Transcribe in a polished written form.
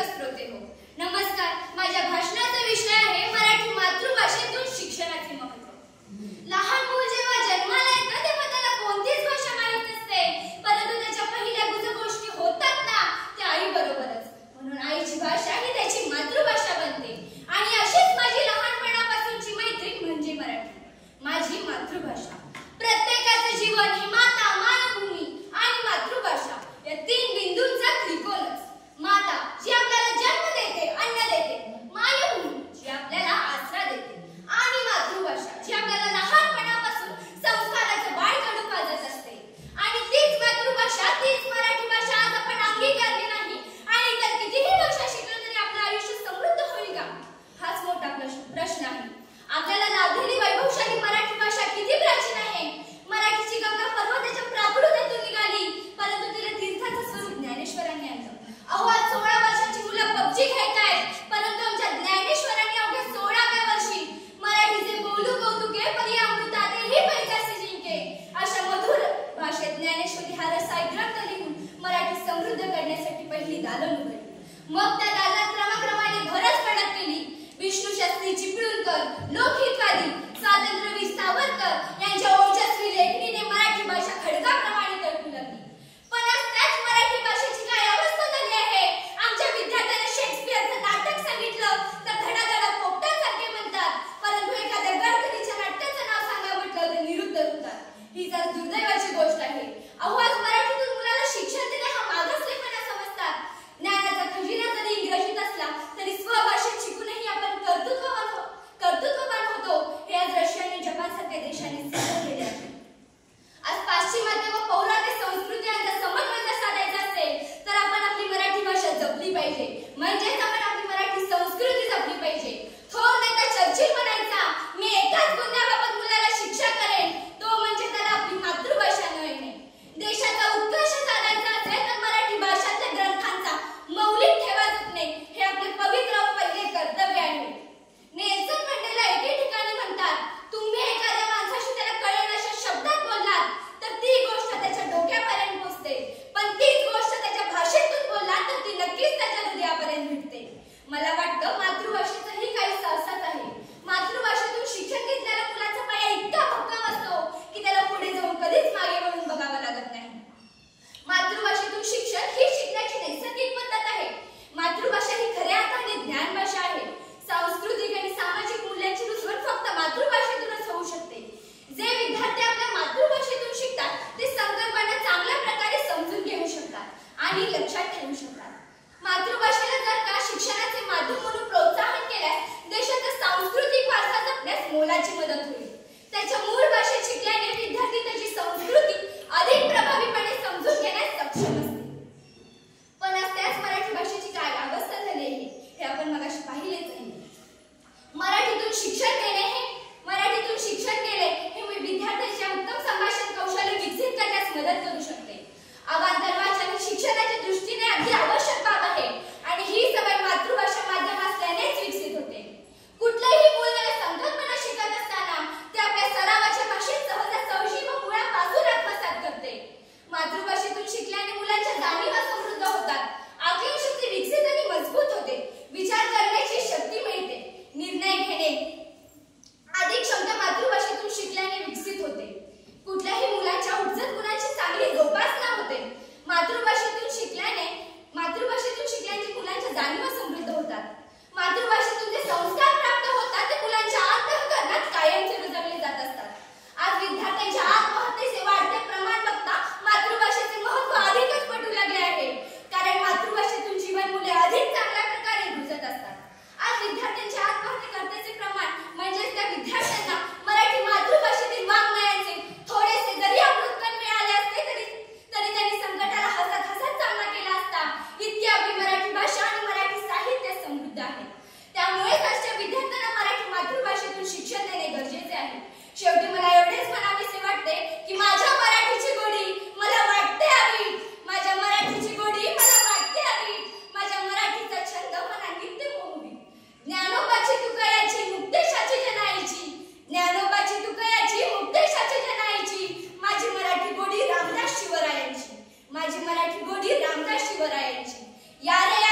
श्रोते हो, नमस्कार. माझ्या भाषणाचा विषय आहे मराठी मातृभाषेतून शिक्षणाचे महत्त्व. लहान मूल जेव्हा जन्माला येतं तेव्हा त्याला कोणतीच भाषा माहित नसते, परंतु त्याच्या पहिल्या गुजगोष्टी होतात ना त्या आई बरोबरच. म्हणून आईची भाषा ही त्याची मातृभाषा बनते. आणि अशीच माझी लहानपणापासूनची मैत्री म्हणजे मराठी, माझी मातृभाषा. प्रत्येकाचे जीवन हे माता, मातृभूमी आणि मातृभाषा या तीन बिंदूंचा त्रिकोणच. माता जी आपल्याला जन्म देते, अन्न देते, मातृभूमी जी आपल्याला आसरा देते, आणि मातृभाषा जी आपल्याला लहानपणापासून संस्काराचं बाळ कडू पाजत असते. आणि तीच मातृभाषा, तीच मराठी भाषा आज आपण अंगीकारली नाही आणि इतर कितीही भाषा शिकलो तरी आपलं आयुष्य समृद्ध होईल का, हाच मोठा प्रश्न आहे. आपल्याला लाभलेली वैभवशाली मराठी भाषा किती प्राचीन आहे. मराठीची गंगा पर्वताच्या प्राकृतातून निघाली, परंतु तिला तीर्थाचं स्वरूप ज्ञानेश्वरांनी आणलं. अहो, आज 16 वर्षाची मुलं पबजी खेळतायत, परंतु आमच्या ज्ञानेश्वरांनी अवघ्या 16व्या वर्षी मराठीचे बोलू कौतुके परी अमृतातेही पैजासे जिंके अशा मधुर भाषेत ज्ञानेश्वरी हा रसाळ ग्रंथ लिहून मराठी समृद्ध करण्यासाठी पहिली दालन उघडली. मग त्या दालनात क्रमाक्रमाने भरच पडत केली. विष्णू शास्त्री चिपळूणकर, लोकहितवादी स्वातंत्र्यवीर सावरकर यांच्या ओजस्वी लेखणीने मराठी भाषा खडकाप्रमाणे तळू लागली. पण आज त्याच मराठी भाषेची काय अवस्था झाली आहे. आमच्या विद्यार्थ्यांना शेक्सपियरचं नाटक सांगितलं तर धडाधडा पोपटासारखे म्हणतात, परंतु एखाद्या गडकरीच्या नाट्याचं नाव सांगा म्हटलं तर निरुत्तर होतात. ही जर दुर्दैवाची गोष्ट आहे. अहो, आज मराठीतून मुलाला शिक्षण देणे हा मागासलेपणा समजतात. ज्ञानाचा खजिना जरी इंग्रजीत असला तरी स्वभाषेत शिकूनही आपण कर्तृत्ववान होतो, हे आज रशिया आणि जपानसारख्या देशांनी सिद्ध केले आहे. आज पाश्चिमात्य व पौरात्य संस्कृती यांचा समन्वय जर साधायचा असेल तर आपण आपली मराठी भाषा जपली पाहिजे, म्हणजेच आपण आपली मराठी संस्कृती जपली पाहिजे. थोर नेता चर्चिल म्हणायचा, मी एकाच गुन्ह्याबाबत मुलाला शिक्षा करेन, तो म्हणजे त्याला आपली मातृभाषा न येणे. देशाचा उत्कर्ष साधायचा असेल तर मराठी भाषांच्या ग्रंथांचा मौलिक ठेवा जपणे हे आपले पवित्र व पहिले कर्तव्य आहे. नेल्सन मंडेला एके ठिकाणी म्हणतात, तुम्ही एखाद्या माणसाशी त्याला कळेल अशा शब्दात बोललात तर ती गोष्ट त्याच्या डोक्यापर्यंत पोहोचते, पण तीच गोष्ट त्याच्या भाषेतून बोललात तर ती नक्कीच त्याच्या हृदयापर्यंत भेटते. मला वाटतं मातृभाषेचंही काही सहसाच आहे. मातृभाषेतून शिक्षण घेतलेल्या मुलाचा पाया इतका भक्कम असतो की त्याला पुढे जाऊन कधीच मागे वळून बघावं लागत नाही. मातृभाषेतून शिक्षण ही शिकण्याची नैसर्गिक पद्धत आहे. मातृभाषा ही खऱ्या अर्थाने ज्ञान भाषा आहे. सांस्कृतिक आणि सामाजिक मूल्यांची रुजवण फक्त मातृभाषेतूनच होऊ शकते. जे विद्यार्थी आपल्या मातृभाषेतून शिकतात ते संकल्पना चांगल्या प्रकारे समजून घेऊ शकतात आणि लक्षात ठेवू शकतात. मातृभाषेला जर का शिक्षणाचे माध्यम म्हणून प्रोत्साहन केल्यास देशाचा सांस्कृतिक वारसा जपण्यास मोलाची मदत होईल. त्याच्या मूळ भाषेत शिकल्याने विद्यार्थी त्याची संस्कृती अधिक प्रभावीपणे समजून घेण्यास सक्षम असते. पण आज त्याच मराठी भाषेची काय अवस्था झाली आहे हे आपण मगाशी पाहिलेच आहे. मराठीतून शिक्षण केले हे विद्यार्थ्यांच्या उत्तम संभाषण कौशल्य विकसित करण्यास मदत करू शकते. अवांतर वाचन ही शिक्षणाच्या दृष्टीने अगदी आवश्यक बाब आहे आणि ही सवय मातृभाषा माध्यम असल्यानेच विकसित होते. कुठलेही मूल संकल्पना शिकत असताना ते आपल्या सरावाच्या भाषेत सहजासहजी व मुळापासून आत्मसात करते. मातृभाषेतून शिकल्याने मुलांच्या जाणीवा समृद्ध होतात, आकलनशक्ती विकसित आणि मजबूत होते, विचार करण्याची शक्ती मिळते, निर्णय घेणे आदी क्षमता मातृभाषेतून शिकल्याने विकसित होते. कुठल्याही मुलाच्या उज्जत गुणांची चांगली जोपासना होते. मातृभाषेतून शिकल्याने मुलांच्या जाणीवा समृद्ध होतात. मातृभाषेतून जे संस्कार प्राप्त होतात ते मुलांच्या अंतःकरणात कायमचे रुजवले जात असतात. आज विद्यार्थ्यांच्या आत्महत्येचे वाढते प्रमाण बघता मातृभाषेचे महत्त्व अधिकच पटू लागले आहे, कारण मातृभाषेतून जीवन मूल्ये अधिक चांगल्या प्रकारे रुजत असतात. आज विद्यार्थ्यांच्या आत्महत्येचे प्रमाण म्हणजेच त्या विद्यार्थ्यांना मराठी मातृभाषेतील वाङ्मयाचे थोडेसे जरी अमृतकण मिळाले असते तरी त्यांनी संकटाला हसत हसत सामना केला असता. इतकी आपली मराठी भाषा आणि मराठी साहित्य समृद्ध आहे. त्यामुळेच आजच्या विद्यार्थ्यांना मराठी मातृभाषेतून शिक्षण देणे गरजेचे आहे. शेवटी मला एवढेच म्हणावेसे वाटते की माझ्या मराठीची गोडी मला वाटते हवी, माझ्या मराठीची गोडी मला वाटते हवी, माझ्या मराठीचा छंद मला नित्य मोहवी. ज्ञानोबाची तुकयाची मुक्तेशाची जनाईची, ज्ञानोबाची तुकयाची मुक्तेशाची जनाईची, माझी मराठी गोडी रामदास शिवरायांची, माझी मराठी गोडी रामदास शिवरायांची. या रे